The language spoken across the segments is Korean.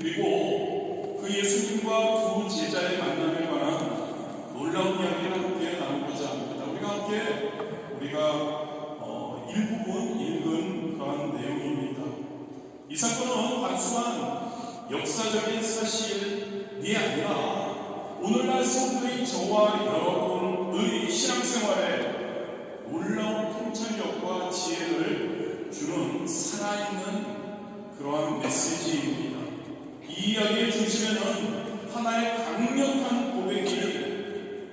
그리고 그 예수님과 두 제자의 만남에 관한 놀라운 이야기를 함께 나누고자 합니다. 우리가 일부분 읽은 그런 내용입니다. 이 사건은 단순한 역사적인 사실이 아니라 오늘날 성도인 저와 여러분의 신앙생활에 놀라운 통찰력과 지혜를 주는 살아있는 그러한 메시지입니다. 이 이야기의 중심에는 하나의 강력한 고백이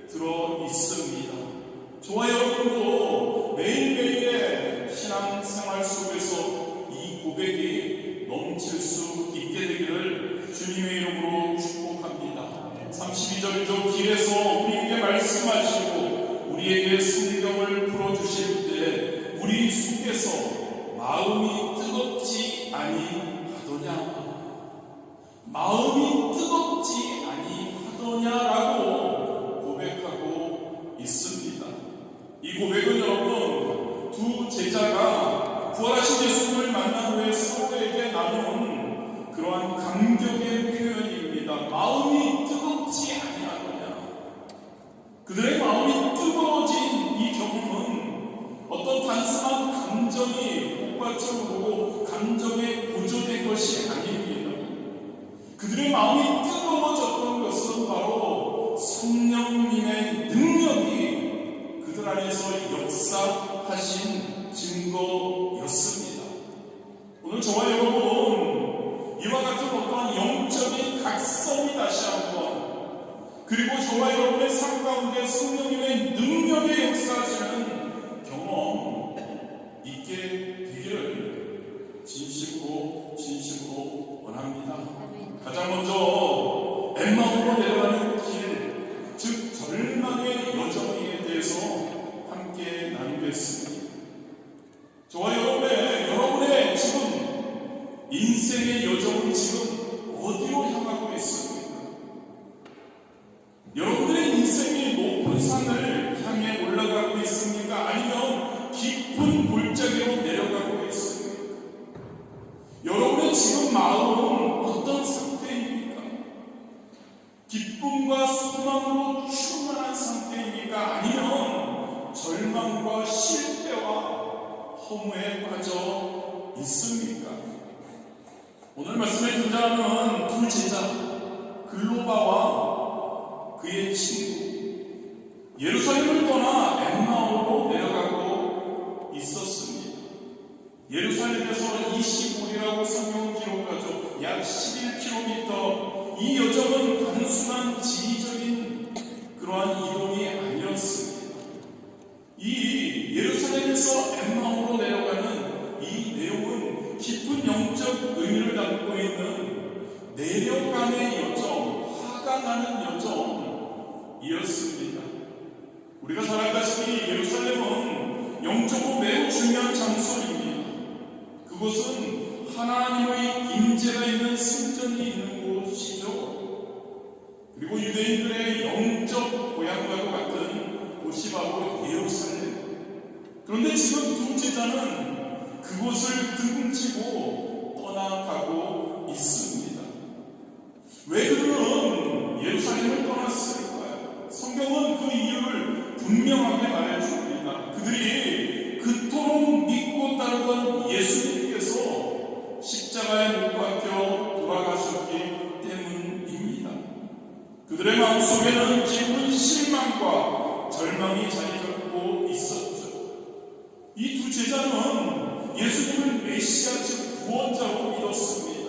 들어 있습니다. 저와 여러분도 매일매일의 신앙생활 속에서 이 고백이 넘칠 수 있게 되기를 주님의 이름으로 축복합니다. 32절이죠. 길에서 우리에게 말씀하시고 우리에게 성경을 풀어주실 때 우리 속에서 마음이 뜨겁지 아니하더냐, 마음이 뜨겁지 아니하더냐라고 고백하고 있습니다. 이 고백은 여러분, 두 제자가 부활하신 예수님을 만난 후에 서로에게 나누는 그러한 감격의 표현입니다. 마음이 뜨겁지 아니하더냐. 그들의 마음이 뜨거워진 이 경험은 어떤 단순한 감정이 폭발적으로 감정에 고조된 것이 아닙니다. 그들의 마음이 뜨거워졌던 것은 바로 성령님의 능력이 그들 안에서 역사하신 증거였습니다. 오늘 저와 여러분, 이와 같은 어떠한 영적인 각성이 다시 한번, 그리고 저와 여러분의 삶 가운데 성령님의 능력의 역사하시는 경험 있게 되기를 진심으로 원합니다. 가장 먼저 엠마오로 내려가는 길, 즉 절망의 여정에 대해서 함께 나누겠습니다. 저와 여러분의 지금 인생의 여정은 지금 어디로 향하고 있습니까? 여러분들의 인생이 높은 산을 향해 올라가고 있습니까? 아니면 깊은 골짜기로 내려가고 있습니까? 여러분의 지금 마음은 어떤 상태입니까? 기쁨과 소망으로 충만한 상태입니까? 아니면 절망과 실패와 허무에 빠져 있습니까? 오늘 말씀에 등장하는 두 제자, 글로바와 그의 친구, 예루살렘을 떠나 엠마오로 내려가고 있었습니다. 예루살렘에서 25리라고 성경은 기록하죠. 약 11km. 이 여정은 단순한 지리적인 그러한 이동이 아니었습니다. 이 예루살렘에서 엠마오로 내려가는 이 내용은 깊은 영적 의미를 담고 있는 내려감의 여정, 화가 나는 여정이었습니다. 우리가 잘 알다시피 예루살렘은 영적으로 매우 중요한 장소입니다. 그곳은 하나님의 임재가 있는 성전이 있는 곳이죠. 그리고 유대인들의 영적 고향과도 같은 곳이 바로 예루살렘. 그런데 지금 두 제자는 그곳을 등지고 떠나가고 있습니다. 왜 그들은 예루살렘을 떠났을까요? 성경은 그 이유를 분명하게 말해줍니다. 그들이 그토록 믿고 따르던 예수님께서 십자가에 못 박혀 돌아가셨기 때문입니다. 그들의 마음속에는 깊은 실망과 절망이 자리 잡고 있었죠. 이 두 제자는 예수님을 메시아 즉 구원자로 믿었습니다.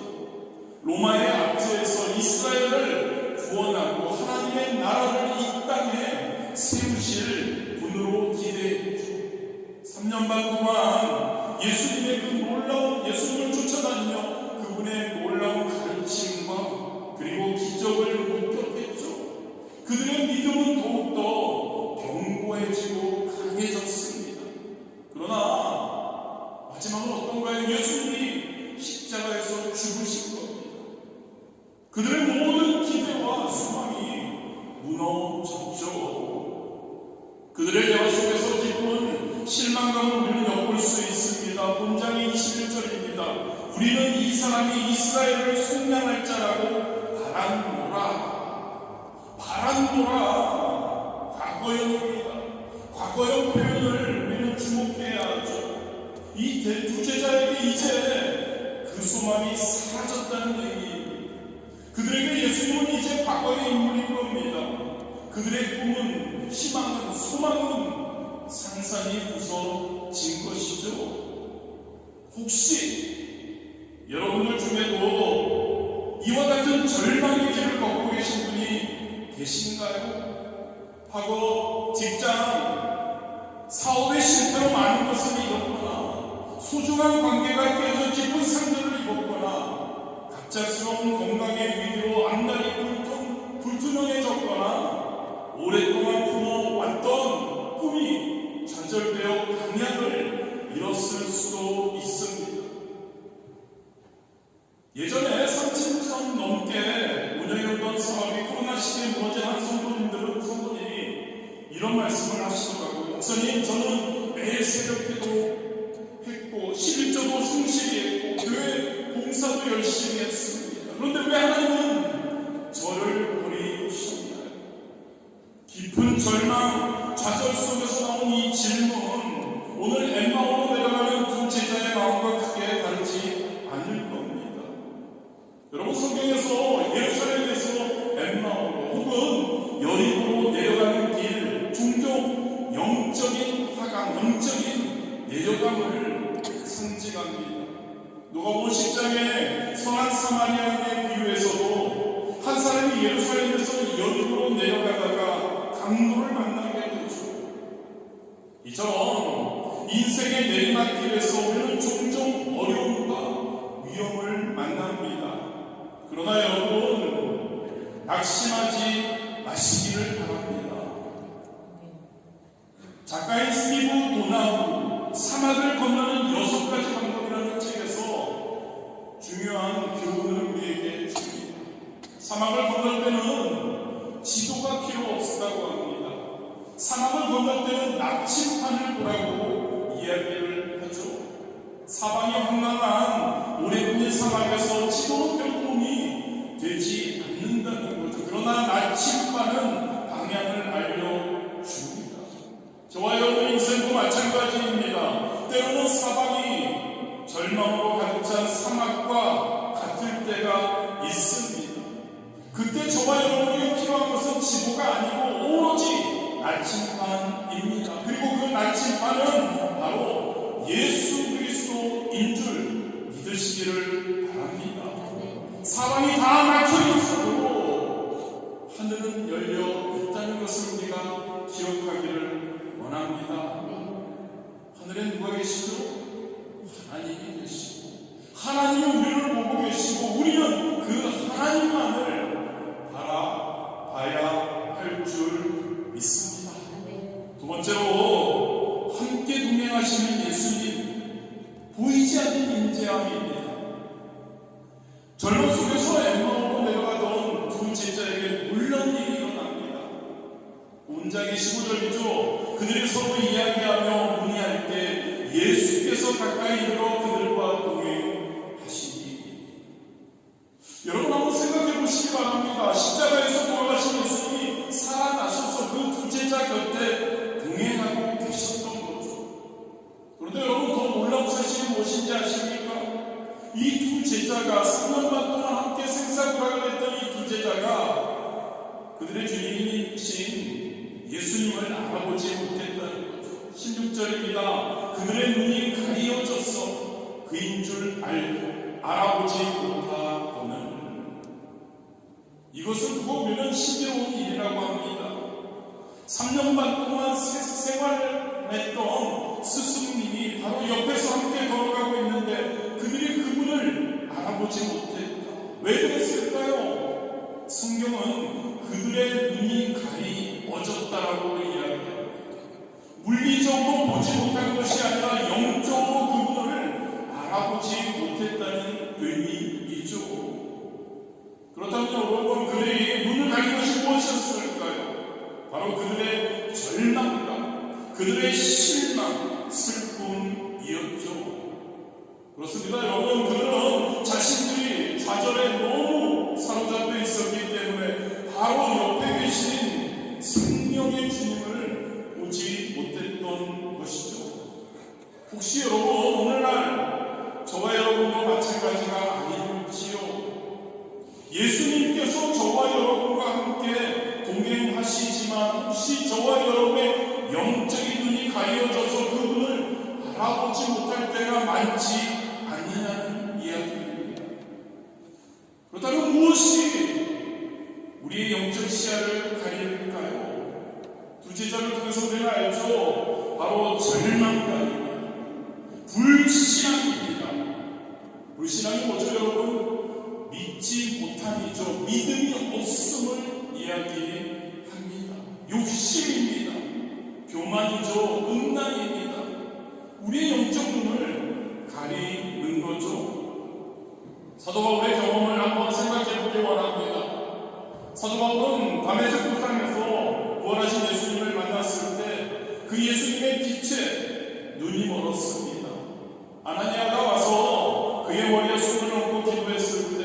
로마의 압제에서 이스라엘을 구원하고 하나님의 나라를 이 땅에 세우실 분으로 기대했죠. 3년 반 동안 예수님의 그 놀라운 예수님을 쫓아다니며 그분의 놀라운 가르침과 그리고 기적을 목격했죠. 그들의 믿음은 더욱더 견고해지고 강해졌습니다. 그러나 마지막은 어떤가요? 예수님이 십자가에서 죽으신 겁니다. 그들의 모든 기대와 소망이 무너졌죠. 그들의 대화 속에서 깊은 실망감을 우리는 엿볼 수 있습니다. 본장이 21절입니다. 우리는 이 사람이 이스라엘을 속량할 자라고 바란노라. 과거형입니다. 과거형 표현을 우리는 주목해야 하죠. 이 두 제자에게 이제 그 소망이 사라졌다는 얘기입니다. 그들에게 예수님은 이제 과거의 인물인 겁니다. 그들의 꿈은, 희망은, 소망은 산산이 부서진 것이죠. 혹시 여러분들 중에도 이와 같은 절망의 길을 걷고 계신 분이 계신가요? 과거 직장, 사업의 실패로 많은 것을 잃었거나 소중한 관계가 깨져 깊은 상처를 입었거나 갑작스러운 건강의 위기로 앞날이 불투명해졌거나 오랫동안 품어왔던 꿈이 좌절되어 방향을 잃었을 수도 있습니다. 예전에 30년 넘게 운영했던 사업이 코로나 시대에 무너진 한 성도님이 이런 말씀을 하시더라고요. 목사님, 저는 매일 새벽기도 했고 11조도 성실히 했고 교회 봉사도 열심히 했습니다. 그런데 왜 하나님은 저를 버리셨나요? 깊은 절망, 좌절 속에서 나온 이 질문, 오늘 엠마오로 내려가는 두 제자의 마음과 크게 다르지 않을 겁니다. 여러분, 성경에서 예루살렘에서 엠마오로 혹은 여리고로 내려가는 길, 종종 영적인 화강, 영적인 내려감을 상징합니다. 누가복음 10장의 선한 사마리아인의 비유에서도 한 사람이 예루살렘에서 여리고로 내려가다가 강도를 만나게 되죠. 이처럼 인생의 내리막길에서 우리는 종종 어려움과 위험을 만납니다. 그러나 여러분, 낙심하지 마시기를 바랍니다. 작가인 스티브 도나후 사막을 건너는 6가지 방법이라는 책에서 중요한 교훈을 우리에게 줍니다. 사막을 건널 때는 지도가 필요 없다고 합니다. 사막을 건널 때는 나침판을 보라고 이야기를 하죠. 사방이 황량한 오래 굽는 사막에서 지도는 별 도움이 되지 않는다는 거죠. 그러나 나침판은 방향을 알려줍니다. 저와 여러분 인생도 마찬가지입니다. 때로는 사방이 절망으로 가득 찬 사막과 같을 때가 있습니다. 그때 저와 여러분에게 필요한 것은 지도가 아니고 오로지 나침판입니다. 그리고 그 나침판은 바로 예수 그리스도인 줄 믿으시기를 바랍니다. 사방이 다 막혀 있어도 하늘은 열려 있다는 것을 우리가 기억하기를 원합니다. 하늘에 누가 계시죠? 하나님이 계시고 하나님이 우리를 보고 계시고 우리는 그 하나님만을 바라봐야 할 줄 믿습니다. 두 번째로 함께 동행하시는 예수님, 보이지 않는 인재함입니다. 절망 속에서 엠마오로 내려가던 두 제자에게 놀라운 일이 일어납니다. 온장이 15절이죠. 그들이 서로 이야기하며 문의할 때 예수께서 가까이 이르러 그들과 동행하시니. 여러분, 한번 생각해 보시기 바랍니다. 십자가에서 돌아가신 예수님이 살아나셔서 그 두 제자 곁에 동행하고 계셨던 거죠. 그런데 여러분, 더 놀라운 사실이 무엇인지 아십니까? 이 두 제자가 3년 반 동안 함께 생사구락을 했던 이 두 제자가 그들의 주인이신 예수님을 알아보지 못했다는 거죠. 16절입니다. 그들의 눈이 가리어져서 그인 줄 알아보지 못하고는. 이것은 두고 보면 신비로운 일이라고 합니다. 3년 반 동안 생활했던 스승님이 바로 옆에서 함께 걸어가고 있는데 그들이 그분을 알아보지 못했다. 왜 그랬을까요? 성경은 그들의 눈이 가리어졌다라고 이야기합니다. 물리적으로 보지 못한 것이 아니라 영적으로 그분을 알아보지 못했다는 의미이죠. 그렇다면 여러분, 그들이 눈을 가린 것이 무엇이었을까요? 바로 그들의 절망감, 그들의 실망, 슬픔이었죠. 그렇습니다. 여러분, 그들은 자신들이 좌절에 너무 사로잡혀 있었기 때문에 바로 옆에 계신 생명의 주님을 보지 못했던 것이죠. 혹시 여러분, 오늘날 저와 여러분도 마찬가지가 아닐지요? 예수님께서 저와 여러분과 함께 동행하시지만 혹시 저와 여러분의 영적인 눈이 가려져서 그분을 알아보지 못할 때가 많지 않느냐는 이야기입니다. 그렇다면 무엇이 우리의 영적 시야를 가릴까요? 두 제자를 통해서 우리가 알죠. 바로 절망감입니다. 불신앙입니다. 불신앙이 뭐죠, 여러분? 믿지 못함이죠. 믿음이 없음을 이야기합니다. 욕심입니다. 교만이죠. 음란입니다. 우리의 영적 눈을 가리는 거죠. 사도 바울의 경험을 한번 생각해 보기 원합니다. 사도 바울은 다메섹 도상에서 부활하신 예수님을 만났을 때 그 예수님의 빛에 눈이 멀었습니다. 아나니아가 와서 그의 머리에 손을 얹고 기도했을 때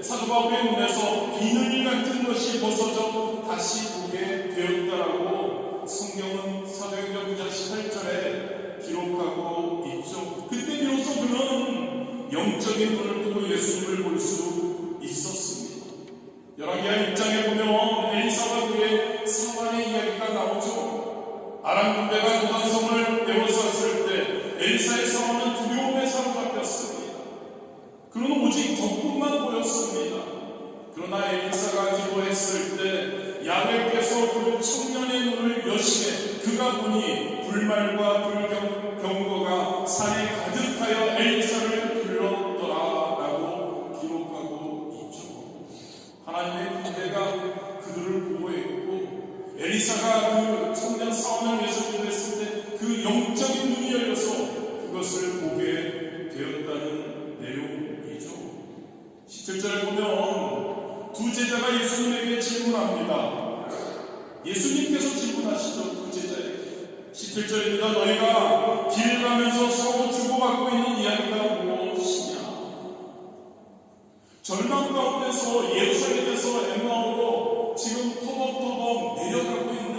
사도 바울의 눈에서 비늘 같은 것이 벗어져 다시 보게 되었다라고 성경은 사도행전 9장 18절에 기록하고 있죠. 그때 비로소 그는 영적인 눈을 뜨고 예수님을 볼 수 있었습니다. 열왕기하 1장에 보면 엘리사와 그의 사환의 이야기가 나오죠. 아람 군대가 도단성을 에워쌌을 때 엘리사의 사환은 두려움에 사로잡혔습니다. 그는 오직 적군만 보였습니다. 그러나 엘리사가 기도했을 때 야훼께서 그 청년의 눈을 여시되 그가 보니 불말과 불경거가 산에 가득하여 엘리사를 불렀더라라고 기록하고 있죠. 하나님의 군대가 그들을 보호했고 엘리사가 그 청년 사원을 위해서 기도했을 때 그 영적인 눈이 열려서 그것을 보게 되었다는 내용이죠. 17절에 보면 두 제자가 예수님에게 질문합니다. 예수님께서 질문하시죠. 두 제자에게 17절입니다. 너희가 길 가면서 서로 주고받고 있는 이야기가 무엇이냐? 절망 가운데서 예루살렘에서 엠마오로 지금 터벅터벅 내려가고 있는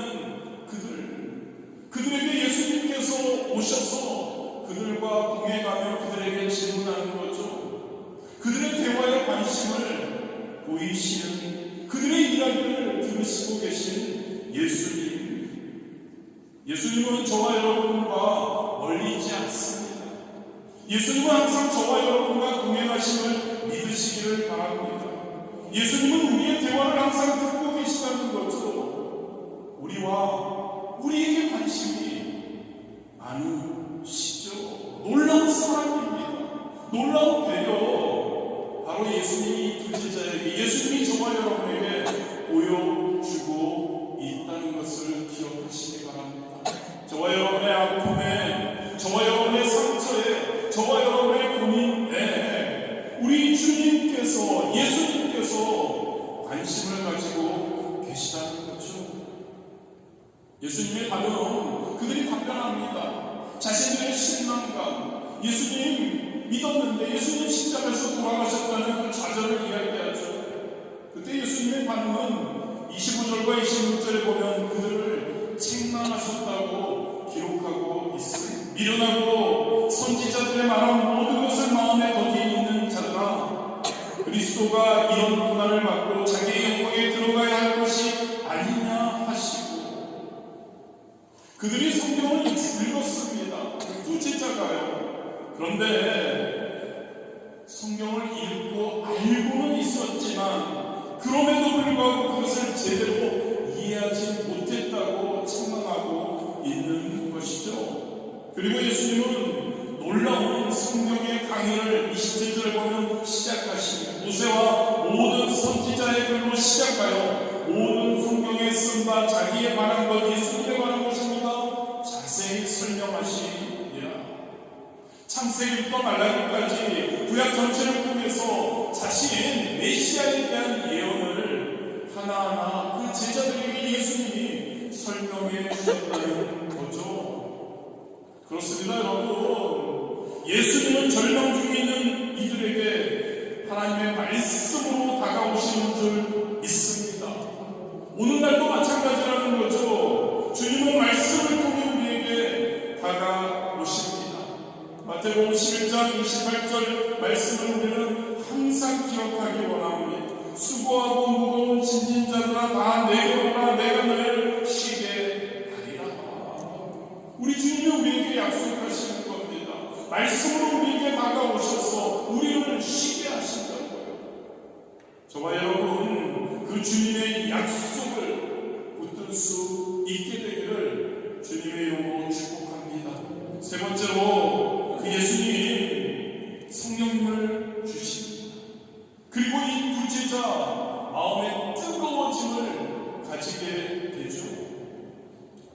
그들에게 예수님께서 오셔서 그들과 동행하며 그들에게 질문하는 거죠. 그들의 대화에 관심을 보이시는 그들의 이야기를 들으시고 계신 예수님은 저와 여러분과 멀리 있지 않습니다. 예수님은 항상 저와 여러분과 동행하심을 믿으시기를 바랍니다. 예수님은 우리의 대화를 항상 듣고 계시다는 거죠. 우리에게 관심이 많으시죠. 놀라운 사랑입니다. 놀라운 배려. 바로 예수님이 두 제자에게, 예수님이 저와 여러분에게 보여주고 있다는 것을 기억하시기 바랍니다. 저와 여러분의 아픔에, 저와 여러분의 상처에, 저와 여러분의 고민에 우리 주님께서, 예수님께서 관심을 가지고 계시다는 거죠. 예수님의 반응은 그들이 답변합니다. 자신들의 실망감, 예수님 믿었는데 예수님 십자가에서 돌아가셨다는 그 좌절을 이야기하죠. 그때 예수님의 반응은 25절과 26절에 보면 그들을 책망하셨다고 기록하고 있습니다. 미련하고 선지자들의 말한 모든 것을 마음에 거기에 있는 자들아, 그리스도가 이런 고난을 받고 자기의 영광에 들어가야 할 것이 아니냐 하시고, 그들이 성경을 읽었습니다. 두 제자가요. 그런데 성경을 읽고 알고는 있었지만 그럼에도 불구하고 그것을 제대로 이해하지 못했다고 책망하고 있는 것이죠. 그리고 예수님은 놀라운 성경의 강의를 27절에 보면 시작하십니다. 모세와 모든 선지자의 글로 시작하여 모든 성경에 쓴 바 자기에 관한 것, 예수님에 관한 것입니다. 자세히 설명하시니라. 창세기부터 말라기까지 구약 전체를 통해서 자신 메시아에 대한 예언을 하나하나 그 제자들에게 예수님이 설명해 주셨다는 거죠. 그렇습니다, 여러분. 예수님은 절망 중에 있는 이들에게 하나님의 말씀으로 다가오시는 줄 믿습니다. 오늘날도 마찬가지라는 거죠. 주님은 말씀을 통해 우리에게 다가오십니다. 마태복음 11장 28절 말씀을 우리는 항상 기억하기 원합니다. 수고하고 무거운 짐진 자들아 다 내게 오라 내가 너희를 쉬게 하리라. 우리 주님이 우리에게 약속하시는 겁니다. 말씀으로 우리에게 다가오셔서 우리를 쉬게 하신다고요. 저와 여러분 그 주님의 약속을 붙들 수 있게 되기를 주님의 이름으로 축복합니다. 세 번째로 그 예수님 성령님을 주십니다. 그리고 이 두 제자 마음의 뜨거워짐을 가지게 되죠.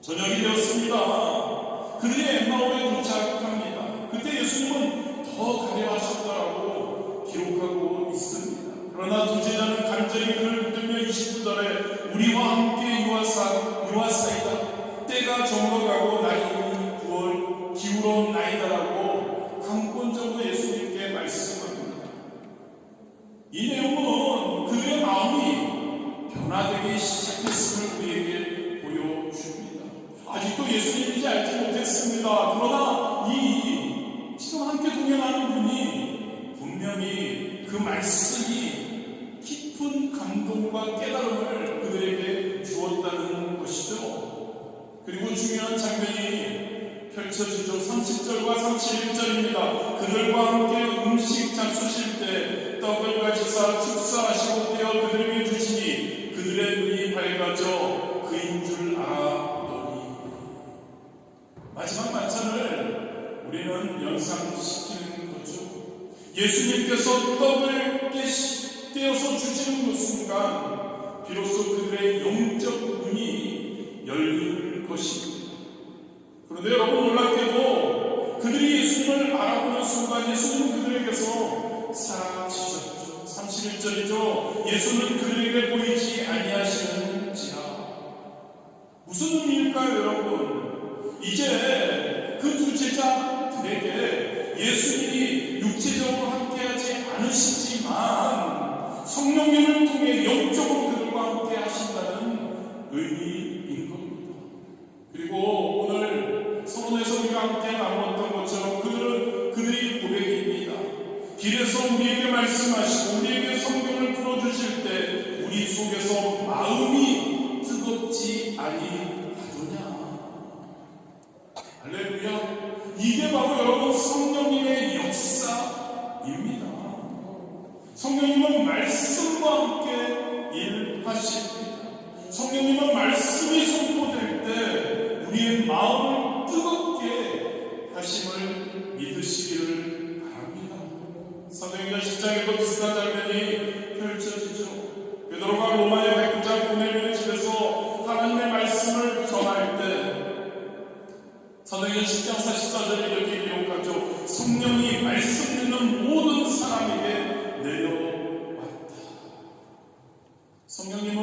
저녁이 되었습니다. 그들이 엠마오에 도착합니다. 그때 예수님은 더 가려하셨다라고 기록하고 있습니다. 그러나 두 제자는 간절히 그를 붙들며 29절에 우리와 함께 유하사이다. 때가 저물어가고 날이 기울어나이다라고 강권적으로 예수님께 말씀합니다. 이 내용은 그들의 마음이 변화되기 시작했음을 우리에게 보여줍니다. 아직도 예수님인지 알지 못했습니다. 그러나 지금 함께 동행하는 분이 분명히 그 말씀이 깊은 감동과 깨달음을 그들에게 주었다는 것이죠. 그리고 중요한 장면이 펼쳐지죠. 30절과 31절입니다. 그들과 함께 음식 잡수실 때 떡을 가지사 축사하시고 떼어 그들에게 주시니 그들의 눈이 밝아져 그인 줄 알아보더니. 마지막 만찬을 우리는 연상시키는 거죠. 예수님께서 떡을 떼어서 주시는 그 순간 비로소 그들의 영적 눈이 열린 것입니다. 그런데 여러분 놀랍게도 그들이 예수님을 알아보는 순간 예수님은 그들에게서 사라지셨죠. 31절이죠. 예수는 그들에게 보이지 아니하시는지라. 무슨 의미일까요 여러분? 이제 그 두 제자들에게 예수님이 육체적으로 함께하지 않으시지만 성령님을 통해 영적으로 그들과 함께 하신다는 의미인 겁니다. 그리고 오늘 서론에서 우리가 함께 나누었던 것처럼 그들이 고백입니다. 길에서 우리에게 말씀하시고 우리에게 성경을 풀어주실 때 우리 속에서 마음이 뜨겁지 아니하더냐. 할렐루야. 이게 바로 여러분 성령님의 역사입니다. 성령님은 말씀과 함께 일하십니다. 성령님은 말씀이 선포될 때 우리의 마음을 뜨겁게 하심을 믿으시기를 바랍니다. 사도행전 10장에도 비슷한 장면이 펼쳐지죠. 베드로가 로마의 백부장 고넬료의 집에서 하나님의 말씀을 전할 때 사도행전 10장 44절에 이렇게 기록하죠. 성령이 말씀 듣는 모든 사람에게 내려왔다. 성령님은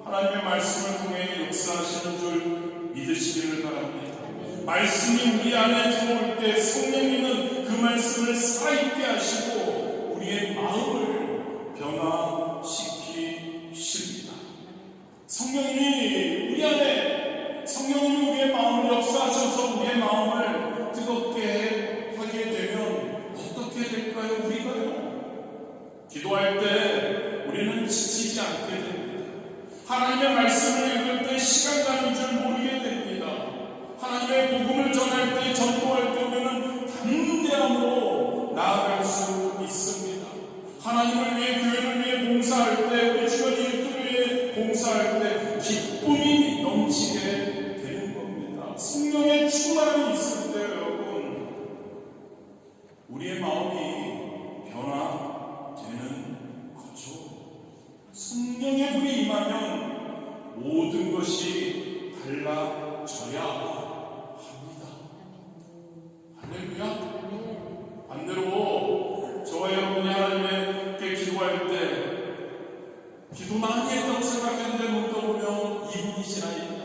하나님의 말씀을 통해 역사하시는 줄 믿으시기를 바랍니다. 말씀이 우리 안에 들어올 때 성령님은 그 말씀을 살아있게 하시고 우리의 마음을 변화시키십니다. 성령님이 우리의 마음을 역사하셔서 우리의 마음을 뜨겁게 하게 되면 어떻게 될까요? 우리가요? 기도할 때 우리는 지치지 않게 됩니다. 하나님의 말씀을 읽을 때 시간 가는 줄 모르게 됩니다. 하나님의 복음을 전할 때, 전도할 때 우리는 담대함으로 나아갈 수 있습니다. 하나님을 위해, 교회를 위해 봉사할 때, 우리 주변 이웃들을 위해 봉사할 때 기쁨이 넘치게 되는 겁니다. 성령의 충만함이 있을 때 여러분 우리의 마음이 변화되는 거죠. 성령의 불이 임하면 모든 것이 달라져야 합니다. 할렐루야. 반대로 저와 여러분이 하나님께 기도할 때 기도 많이 했다고 생각했는데 눈 떠보면 2분이 지나 있다.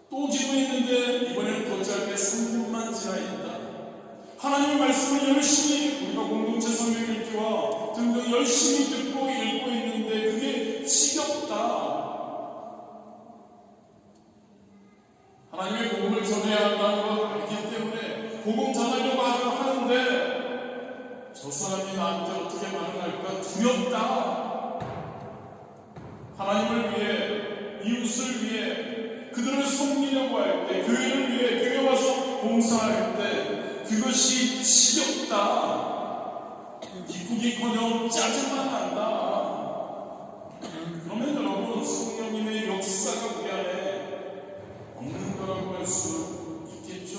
또 기도했는데 이번에는 더 짧게 3분만 지나 있다. 하나님의 말씀을 열심히 우리가 공동체 성경 읽기와 등등 열심히 듣고 읽고 있는데 그게 지겹다. 하나님의 복음을 전해야 한다는 걸 알기 때문에 복음 전하려고 하는데 저 사람이 나한테 어떻게 반응할까 두렵다. 하나님을 위해, 이웃을 위해, 그들을 섬기려고 할 때, 교회를 위해, 교회 와서 봉사할 때 그것이 지겹다. 기쁘기커녕 짜증만 난다. 그러면 여러분 성령님의 역사가 우리 안에 없는 거라고 할 수 있겠죠?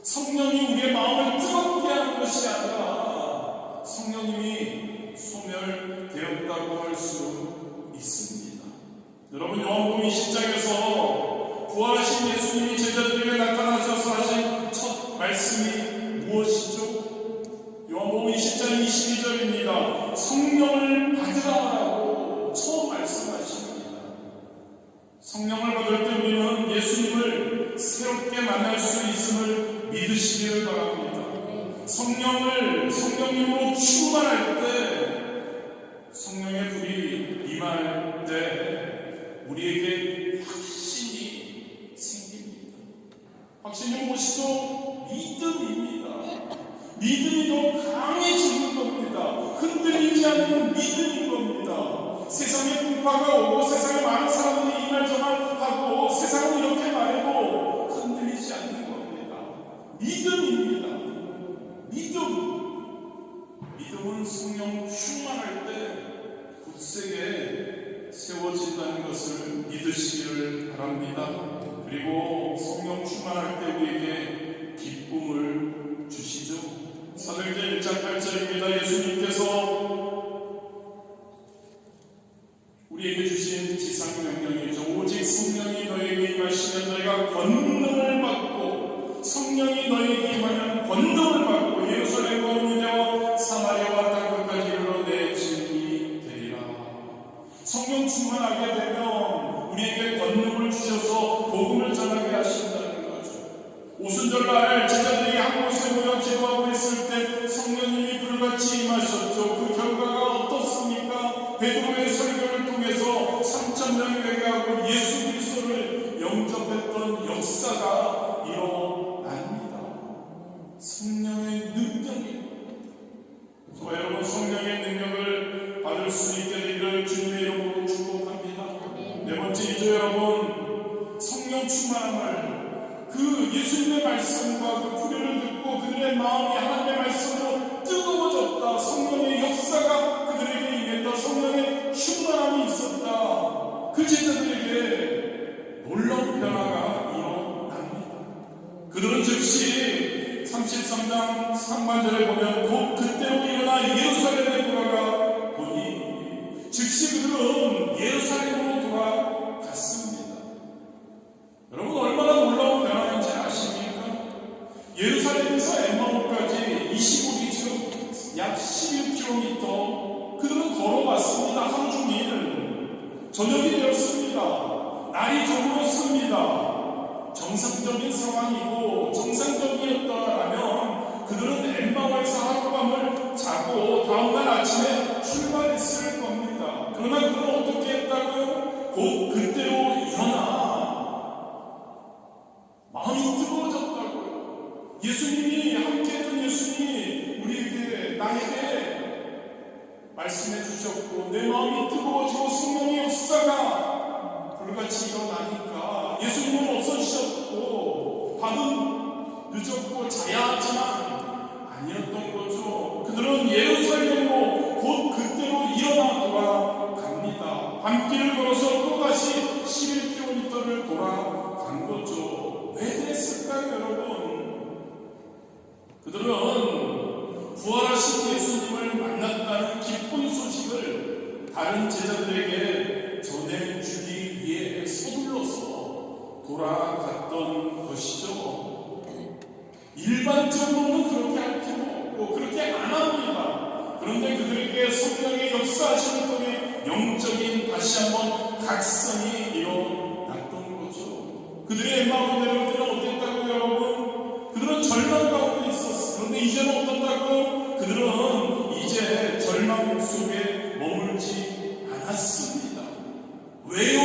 성령이 우리의 마음을 뜨겁게 하는 것이 아니라 성령님이 소멸되었다고 할 수 있습니다. 여러분 요한복음 20장에서 부활하신 예수님이 제자들에게 나타나셔서 하신 첫 말씀이 무엇이죠? 요한복음 20장 22절입니다. 성령을 받으라고 처음 말씀하십니다. 성령을 받을 때 우리는 예수님을 새롭게 만날 수 있음을 믿으시기를 바랍니다. 성령님으로 충만할 때, 성령의 불이 임할 때 우리에게 확신이 생깁니다. 확신이 무엇이죠? 믿음입니다. 믿음이 더 강해지는 겁니다. 흔들리지 않는 믿음인 겁니다. 세상에 풍파가 오고 세상에 많은 사람들이 이말저말 하고 세상은 이렇게 말해도 흔들리지 않는 겁니다. 믿음입니다. 믿음은 성령 충만할 때 굳세게 세워진다는 것을 믿으시기를 바랍니다. 그리고 성령 충만할 때 우리에게 기쁨을 주시죠. 사도행전 1장 8절입니다. 예수님께서 우리에게 주신 지상 명령이죠. 오직 성령이 너에게 임하시면 너희가 권능을 받고, 성령이 너에게 임하면 권능을 받고 예루살렘과 유대와 사마리아와 땅 끝까지 이르러 내 증인이 되리라. 성령 충만하게 되면 우리에게 권능을 주셔서 복음을 전하게 하신다는 거죠. 오순절날 제자들이 한 곳에 모여 기도하고 있을 때 성령님이 불같이 임하셨죠. 그 결과가 어떻습니까? 베드로의 설교를 통해서 3,000명이 회개하고 예수 그리스도를 영접했던 역사가 일어납니다. 성령의 능력입니다. 저와 여러분 성령의 능력을 받을 수 있게 되기를 주님의 이름으로 축복합니다. 네 번째이죠. 여러분 성령 충만함을 그 예수님의 말씀과 그 구별을 듣고 그들의 마음이 하나님의 말씀으로 뜨거워졌다. 성령의 역사가 그들에게 임했다. 성령의 충만함이 있었다. 그 제자들에게 놀라운 변화가 일어납니다. 그들은 즉시 33장 3절에 보면 곧 그때로 일어나 예루살렘에 돌아가 보니 즉시 그들은 예루살렘으로 돌아갔습니다. 여러분 얼마나 놀라운 변화인지 아십니까? 예루살렘에서 엠마오까지 25km, 약 11km 그들은 걸어왔습니다. 하루 종일. 저녁이 되었습니다. 날이 저물었습니다. 정상적인 상황이고 정상적이었다라면 그들은 엠마오에서 하룻밤을 자고 다음날 아침에 출발했을 겁니다. 그러나 그들은 어떻게 했다고요? 곧 그때로 일어나 마음이 뜨거워졌다고요. 예수님이 함께했던 예수님이 우리에게 나에게 말씀해 주셨고 내 마음이 뜨거워지고 성령의 역사가 불같이 일어나니까 예수님은 없어지셨고 밤은 늦었고 자야하지만 아니었던 거죠. 그들은 예루살렘으로 곧 그때로 일어나 돌아갑니다. 밤길을 걸어서 또다시 11km를 돌아간 거죠. 왜 그랬을까요, 여러분? 그들은 부활하신 예수님을 만났다는 기쁜 소식을 다른 제자들에게 전해주기 위해 서둘러서 돌아갔던 것이죠. 일반적으로는 그렇게 할 필요 없고 그렇게 안 합니다. 그런데 그들에게 성령의 역사하심을 통해 영적인 다시 한번 각성이 일어났던 거죠. 그들의 엠마오 내려올 때는 어땠다고요, 여러분? 그들은 절망 가운데 있었어요. 상황 속에 머물지 않았습니다. 왜요?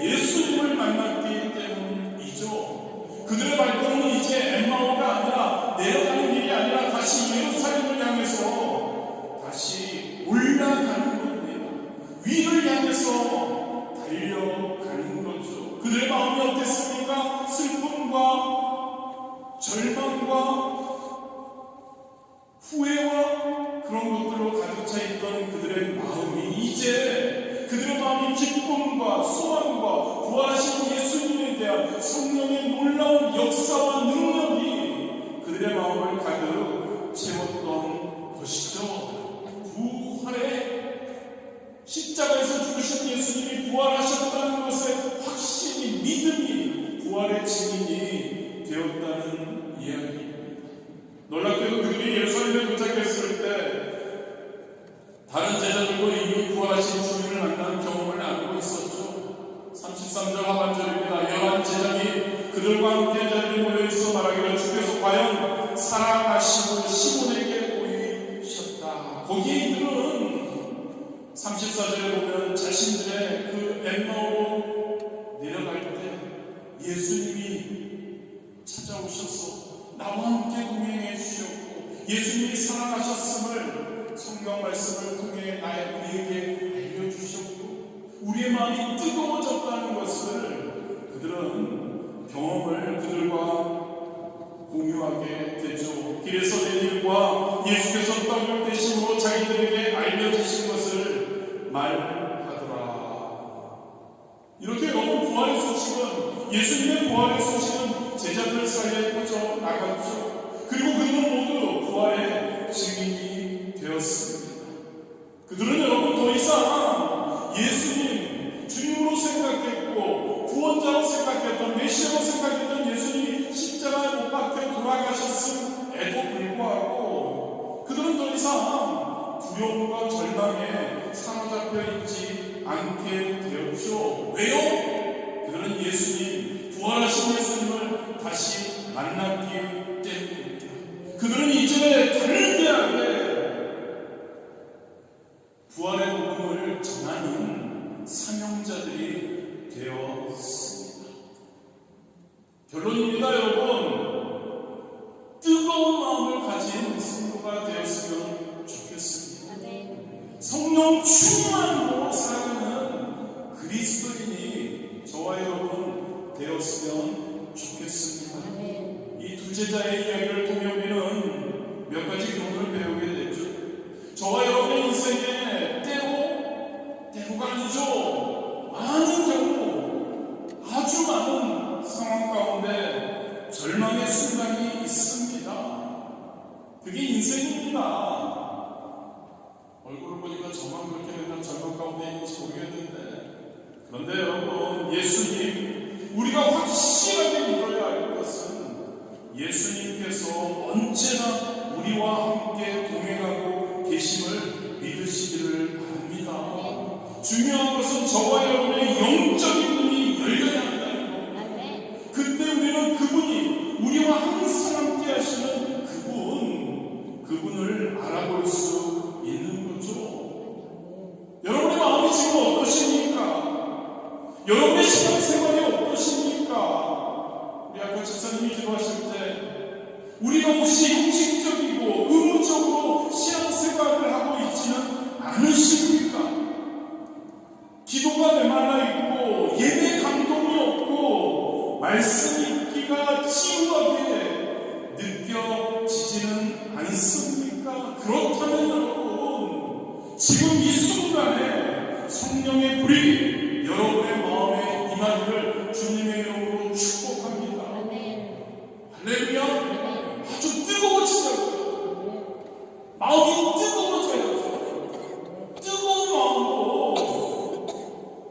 예수님을 만났기 때문이죠. 그들의 발걸음은 이제 엠마오가 아니라 내려가는 길이 아니라 다시 예루살렘을 향해서 다시 올라가는 겁니다. 위를 향해서 달려가는 거죠. 그들의 마음이 어땠습니까? 슬픔과 절망과 후회와 그런 것들로 가득 차 있던 그들의 마음이 이제 그들의 마음이 기쁨과 소망과 부활하신 예수님에 대한 성령의 놀라운 역사와 능력이 그들의 마음을 가득 채웠던 것이죠. 부활의 십자가에서 죽으신 예수님이 부활하셨다는 것에 확신이 믿음이 부활의 증인이 되었다는 이야기입니다. 놀랍게도 그들이 예루살렘에 도착했을 때 다른 제자들도 이미 부활하신 주님을 만난 경험을 나누고 있었죠. 33절 하반절입니다. 11제자들이 그들과 함께 자리에 모여있어 말하기를 주께서 과연 살아가시고 시몬에게 보이셨다. 거기에 이들은 34절에 보면 자신들의 그 엠마오로 내려갈 때 예수님이 찾아오셔서 나와 함께 동행해 주셨고 예수님이 살아가셨음을 성경 말씀을 통해 우리에게 알려주셨고 우리의 마음이 뜨거워졌다는 것을 그들은 경험을 그들과 공유하게 되죠. 길에서 된 일과 예수께서 떡을 대심으로 자기들에게 알려주신 것을 말하더라. 이렇게 여러분 부활의 소식은 예수님의 부활의 소식은 제자들 사이에 퍼져 나갔죠. 그리고 그들은 모두 부활의 증인이 되었습니다. 그들은 여러분 더 이상 예수님 주님으로 생각했고 구원자로 생각했던 메시아로 생각했던 예수님이 십자가에 못 박혀 돌아가셨음에도 불구하고 그들은 더 이상 두려움과 절망에 사로잡혀 있지 않게 되었죠. 왜요? 그들은 예수님 부활하신 예수님을 다시 만났기 때문입니다. 그들은 이제 담대하게 부활의 복음을 전하는 사명자들이 되었습니다. 결론입니다, 여러분. 뜨거운 마음을 가진 성도가 되었으면 좋겠습니다. 성령 충만으로 살아가는 그리스도인이 저와 여러분 되었으면 좋겠습니다. 이 두 제자의 이야기를 통해 우리는 몇 가지 교훈을 배우게 되죠. 저와 여러분의 인생에 때로가 아니죠. 많은 경우 아주 많은 상황 가운데 절망의 순간이 있습니다. 그게 인생입니다. 얼굴을 보니까 저만 그렇게 맨날 절망 가운데 있는지 모르겠는데 그런데 여러분 예수님 우리가 확실하게 믿어야 할 것은 예수님께서 언제나 우리와 함께 동행하고 계심을 믿으시기를 바랍니다. 중요한 것은 저와 여러분의 영적인 눈이 열려야 한다는 것. 그때 우리는 그분이 우리와 항상 함께 하시는 그분을 알아볼 수 있는 거죠. 여러분의 마음이 지금 어떠십니까? 여러분의 신앙생활이 어떠십니까? 우리 아까 집사님이 기도하실 때 우리가 혹시 형식적이고 의무적으로 신앙생활을 하고 있지는 않으십니까? 기도가 메말라 있고 예배 감동이 없고 말씀 읽기가 지루하게 느껴지지는 않습니까? 그렇다면 여러분 지금 이 순간에 성령의 불이 여러분의 마음에 임하기를 주님의 이름으로 축복합니다. 할렐루야. 아주 뜨거워지자고요. 마음이 뜨거워져야죠. 뜨거운 마음으로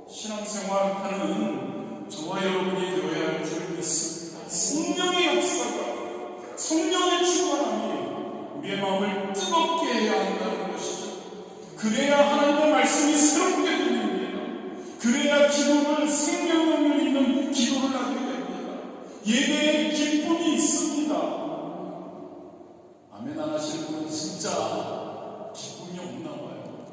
신앙생활하는 저와 여러분이 되어야 할 줄 믿습니다. 성령의 역사가 성령의 충만함이 우리의 마음을 뜨겁게 해야 한다는 것이죠. 그래야 하나님의 말씀이 새롭게 들립니다. 그래야 기도를 생명력 있는 기도를 하게 됩니다. 예배에 기쁨이 있습니다. 아멘 안 하시는 분은 진짜 기쁨이 없나 봐요.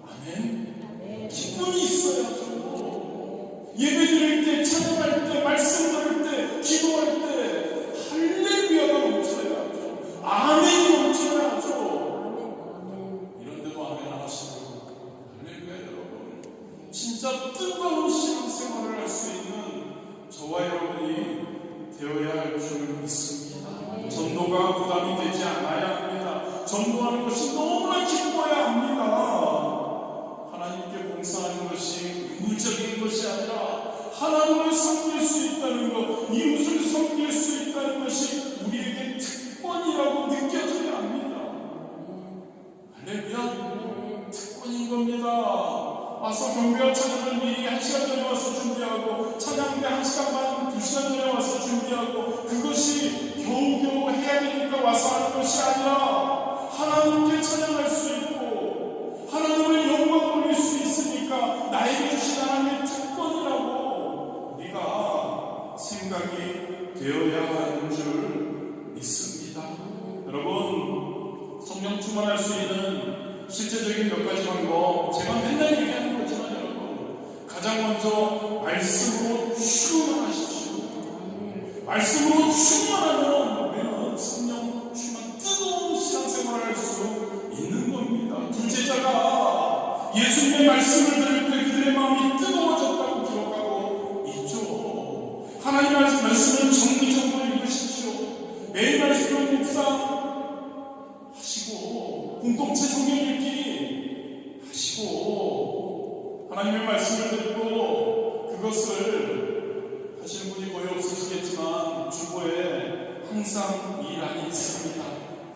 예배드릴 때, 찬양할 때, 말씀 들을 때, 기도할 때 할렐루야가 넘쳐야죠. 아멘이 넘쳐야죠. 이런데도 아멘 안 하시고 할렐루야. 여러분, 진짜 뜨거운 신앙생활을 할 수 있는 저와 여러분이 되어야 할 줄 믿습니다. 전도가 부담이 되지 않아야 합니다. 전도하는 것이 너무나 기뻐야 합니다. 하나님께 봉사하는 것이 의무적인 것이 아니라 하나님을 섬길 수 있다는 것, 이웃을 섬길 수 있다는 것이 우리에게 특권이라고 느껴져야 합니다. 할렐루야. 특권인 겁니다. 와서 경배와 찬양을 미리 1시간 전에 와서 준비하고, 찬양대 1시간 반, 2시간 전에 와서 준비하고, 그것이 겨우겨우 해야 되니까 와서 하는 것이 아니라 하나님께 찬양할 수 있고 하나님을 영광 돌릴 수 있으니까 나에게 주신 하나님의 특권이라고 우리가 생각이 되어야 하는 줄 믿습니다. 여러분, 성령 충만할 수 있는 실제적인 몇 가지 방법, 제가 맨날 얘기하는 거지만 여러분, 가장 먼저 말씀으로 충만하십시오. 말씀으로 충만하면 우리는 성령 충만, 뜨거운 신앙생활을 할 수 있는 겁니다. 두 제자가 예수님의 말씀을 들을 때 그들의 마음이 뜨거워졌다고 기록하고 있죠. 하나님의 말씀은 정리적으로 읽으십시오. 매일 말씀을 묵상하시고 공동체 성경 읽기 하시고 하나님의 말씀을 듣고 그것을 하시는 분이 거의 없으시겠지만 주보에 항상 이 란이 있습니다.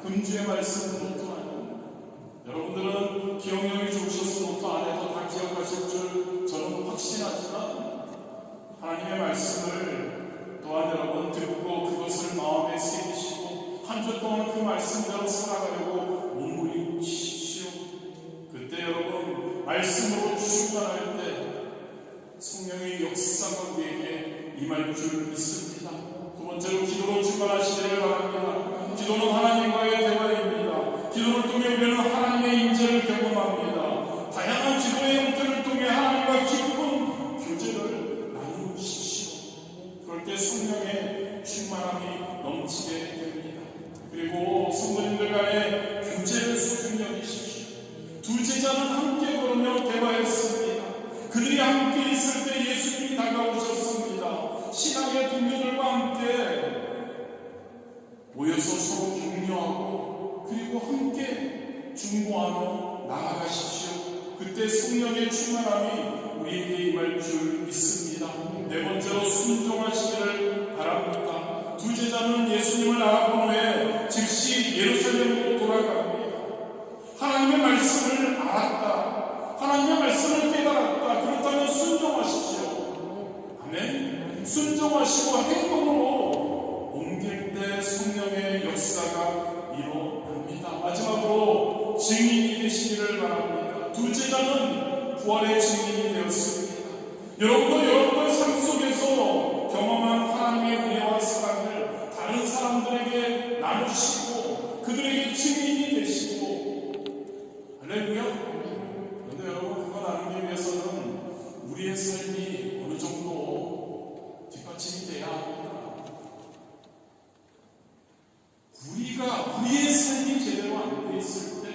금주의 말씀 노트 안에 여러분들은 기억력이 좋으셔서 노트 안에도 다 기억하실 줄 저는 확신하지만 하나님의 말씀을 또한 여러분 듣고 그것을 마음에 새기시고 한 주 동안 그 말씀대로 살아가려고 몸부림치십시오. 그때 여러분 말씀으로 충만할 때 성령의 역사가 우리에게 임할 줄 믿습니다. 두 번째로 기도로 충만하시기를 바랍니다. 기도는 하나님과의 대화입니다. 기도를 통해 우리는 하나님의 임재를 경험합니다. 다양한 기도의 형태를 통해 하나님과 깊은 교제를 나누십시오. 그럴 때 성령의 충만함이 넘치게 됩니다. 그리고 성도님들 간의 교제를 소중히 여기십시오. 두 제자는 함께 걸으며 대화했습니다. 그들이 함께 있을 때 예수님이 다가오셨습니다. 신앙의 동료들과 함께 모여서 서로 격려하고 그리고 함께 중보하며 나아가십시오. 그때 성령의 충만함이 우리에게 임할 줄 믿습니다. 네 번째로 순종하시기를 바랍니다. 두 제자는 예수님을 알아본 후에 즉시 예루살렘으로 돌아갑니다. 하나님의 말씀을 알았다. 하나님의 말씀을 깨달았다. 그렇다면 순종하십시오. 아멘. 순종하시고 행동으로 옮길 때 성령의 역사가 일어납니다. 마지막으로 증인이 되시기를 바랍니다. 두 제자는 부활의 증인이 되었습니다. 여러분도 여러분의 삶 속에서 경험한 하나님의 은혜와 사랑을 다른 사람들에게 나누시고 그들에게 증인이 되시고 할렐루야. 그런데 여러분 그거 나누기 위해서는 우리의 삶이 어느 정도 뒷받침이 돼야 합니다. 우리의 삶이 제대로 안 돼 있을 때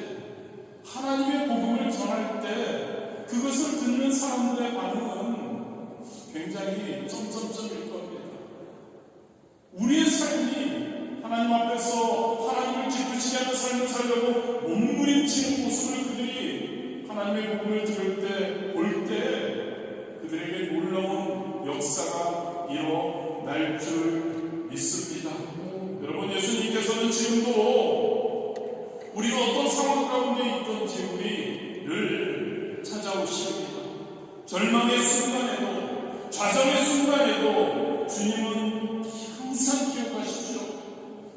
하나님의 복음을 전할 때 그것을 듣는 사람들의 반응은 굉장히 점점점일 겁니다. 우리의 삶이 하나님 앞에서 하나님을 기쁘시게 하는 삶을 살려고 몸부림치는 모습을 그들이 하나님의 복음을 들을 때, 볼 때 그들에게 놀라운 역사가 일어날 줄 믿습니다. 여러분, 예수님께서는 지금도 우리가 어떤 상황 가운데 있든지 우리를 찾아오십니다. 절망의 순간에도 좌절의 순간에도 주님은 항상 기억하십시오.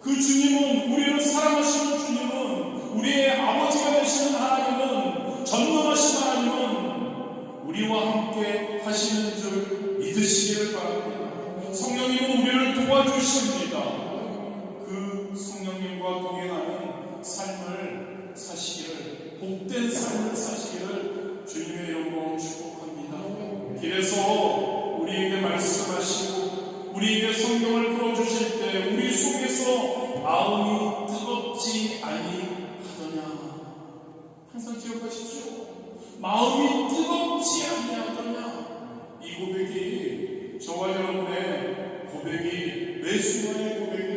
그 주님은 우리를 사랑하시는 주님은 우리의 아버지가 되시는 하나님은 전능하신 하나님은 우리와 함께 하시는 줄 믿으시기를 바랍니다. 성령님은 우리를 도와주십니다. 그 성령님과 동행하는 삶을 사시기를, 복된 삶을 사시기를 주님의 이름으로 축복합니다. 길에서 우리에게 말씀 우리에게 성경을 풀어주실 때 우리 속에서 마음이 뜨겁지 아니하더냐. 항상 기억하십시오. 마음이 뜨겁지 아니하더냐. 이 고백이 저와 여러분의 고백이 매 순간의 고백이